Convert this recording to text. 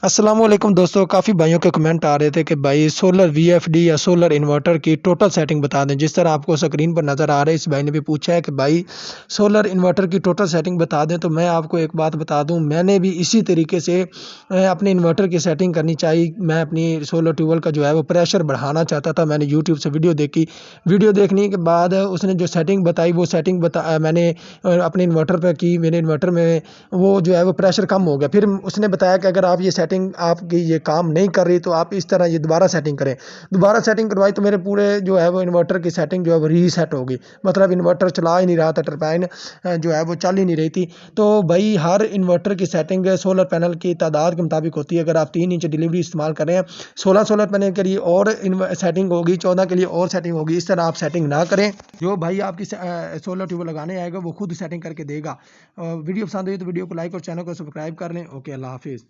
अस्सलाम वालेकुम दोस्तों, काफ़ी भाइयों के कमेंट आ रहे थे कि भाई सोलर वीएफडी या सोलर इन्वर्टर की टोटल सेटिंग बता दें। जिस तरह आपको स्क्रीन पर नज़र आ रहा है, इस भाई ने भी पूछा है कि भाई सोलर इन्वर्टर की टोटल सेटिंग बता दें। तो मैं आपको एक बात बता दूं, मैंने भी इसी तरीके से अपने इन्वर्टर की सेटिंग करनी चाहिए। मैं अपनी सोलर ट्यूबवेल का जो है वो प्रेशर बढ़ाना चाहता था। मैंने यूट्यूब से वीडियो देखी, वीडियो देखने के बाद उसने जो सेटिंग बताई वो सेटिंग मैंने अपने इन्वर्टर पर की। मेरे इन्वर्टर में वो जो है वो प्रेशर कम हो गया। फिर उसने बताया कि अगर आप ये सेटिंग आपकी ये काम नहीं कर रही तो आप इस तरह ये दोबारा सेटिंग करें। दोबारा सेटिंग करवाई तो मेरे पूरे जो है वो इन्वर्टर की सेटिंग जो है वो रीसेट होगी। मतलब इन्वर्टर चला ही नहीं रहा था, टरबाइन जो है वो चल ही नहीं रही थी। तो भाई हर इन्वर्टर की सेटिंग सोलर पैनल की तादाद के मुताबिक होती है। अगर आप 3 इंच डिलीवरी इस्तेमाल कर रहे हैं, 16 सोलर पैनल के लिए और सेटिंग होगी, 14 के लिए और सेटिंग होगी। इस तरह आप सेटिंग ना करें। जो भाई आपकी सोलर ट्यूब लगाने आएगा वो खुद सेटिंग करके देगा। वीडियो पसंद हुई तो वीडियो को लाइक और चैनल को सब्सक्राइब कर लें। ओके, अल्लाह हाफिज़।